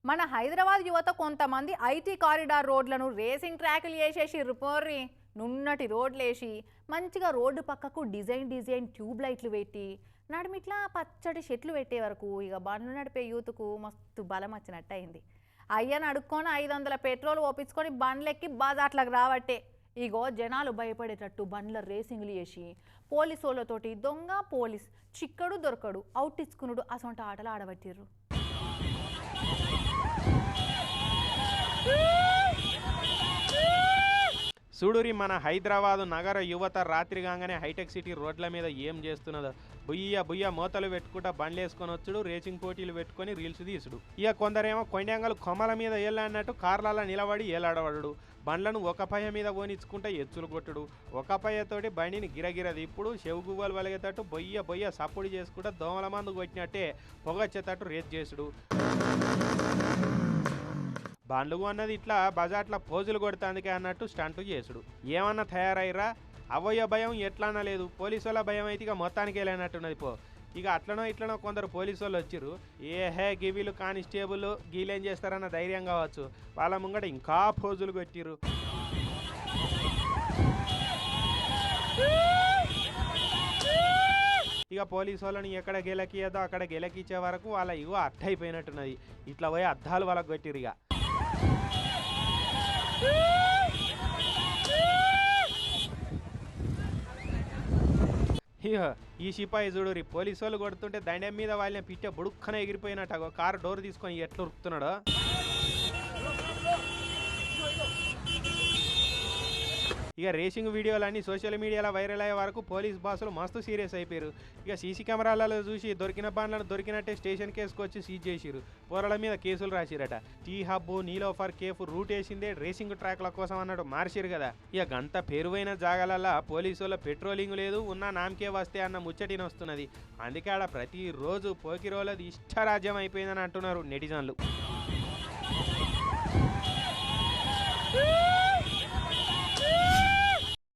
మన హైదరాబాద్ యువత కొంతమంది ఐటీ కారిడార్ రోడ్లను రేసింగ్ ట్రాకులు చేసేసిర్రు పోర్రి. నున్నటి రోడ్లేసి మంచిగా రోడ్డు పక్కకు డిజైన్ ట్యూబ్ లైట్లు పెట్టి నడిమిట్లా పచ్చడి చెట్లు పెట్టే వరకు ఇక బండ్లు నడిపే యూత్కు మస్తు బలం వచ్చినట్టు అయింది. అయ్యని అడుక్కొని 500 పెట్రోల్ ఓపించుకొని బండ్లెక్కి బాజాట్లకు రావట్టే. ఇగో జనాలు భయపడేటట్టు బండ్ల రేసింగ్లు చేసి పోలీసోళ్ళతోటి దొంగ పోలీస్ చిక్కడు దొరకడు అవుటిచ్చుకునుడు అసొంటి ఆటలు ఆడబట్టిర్రు. చూడురి మన హైదరాబాదు నగర యువత రాత్రి కాగానే హైటెక్ సిటీ రోడ్ల మీద ఏం చేస్తున్నదో. బుయ్య మోతలు పెట్టుకుంటా బండ్లు వేసుకొని వచ్చుడు, రేసింగ్ పోటీలు పెట్టుకొని రీల్స్ తీసుడు. ఇక కొందరేమో కొండంగలు కొమ్మల మీద ఏలాడినట్టు కార్లలో నిలబడి ఏలాడబడు, బండ్లను ఒక పయ్య మీద పోనిచ్చుకుంటా ఎచ్చులు కొట్టుడు, ఒక పయ్యతోటి బండిని గిరగిర తిప్పుడు, చెవు గువ్వలు వలిగేటట్టు బొయ్య సప్పుడు చేసుకుంటా దోమల మందు కొట్టినట్టే పొగొచ్చేటట్టు రేట్ చేసుడు. బండ్లు అన్నది ఇట్లా బజార్ల పోజులు కొడతాందుకే అన్నట్టు స్టంటు చేసుడు. ఏమన్నా తయారైరా అవయ్య భయం ఎట్లన్నా లేదు, పోలీసు వాళ్ళ భయం అయితే ఇక మొత్తానికి వెళ్ళినట్టున్నది పో. ఇక ఇట్లనో కొందరు పోలీసు వాళ్ళు వచ్చిర్రు. గివీలు కానిస్టేబుల్ గీలేం చేస్తారన్న ధైర్యం కావచ్చు, వాళ్ళ ముంగట ఇంకా పోజులు కొట్టిర్రు. ఇక పోలీసు వాళ్ళని ఎక్కడ గెలకియదో అక్కడ గెలకిచ్చే వరకు వాళ్ళ ఇగో అట్టయిపోయినట్టున్నది. ఇట్లా పోయి అద్దాలు వాళ్ళకి కొట్టిర్రు. ఇక ఈ సిపాయి చూడురి పోలీసు వాళ్ళు కొడుతుంటే దండం మీద వాళ్ళని పిట్టే బుడుక్కన ఎగిరిపోయినట్టు కారు డోర్ తీసుకొని ఎట్లా ఉరుకుతున్నాడో. ఇక రేసింగ్ వీడియోలన్నీ సోషల్ మీడియాలో వైరల్ అయ్యే వరకు పోలీస్ బాసులు మస్తు సీరియస్ అయిపోయారు. ఇక సీసీ కెమెరాలలో చూసి దొరికిన బండ్లను దొరికినట్టే స్టేషన్ కేసుకు వచ్చి సీజ్ చేసిరు. పోరల మీద కేసులు రాసిరట. T hub Niloufer cafe route వేసిందే రేసింగ్ ట్రాక్ల కోసం అన్నాడు మార్చిరు కదా. ఇక గంత పేరువైన జాగాలల్లో పోలీసు వాళ్ళ పెట్రోలింగ్ లేదు, ఉన్న నామకే వస్తే అన్న ముచ్చటిన వస్తున్నది. అందుకే ఆడ ప్రతిరోజు పోకిరోలది ఇష్టరాజ్యం అయిపోయిందని అంటున్నారు నెటిజన్లు.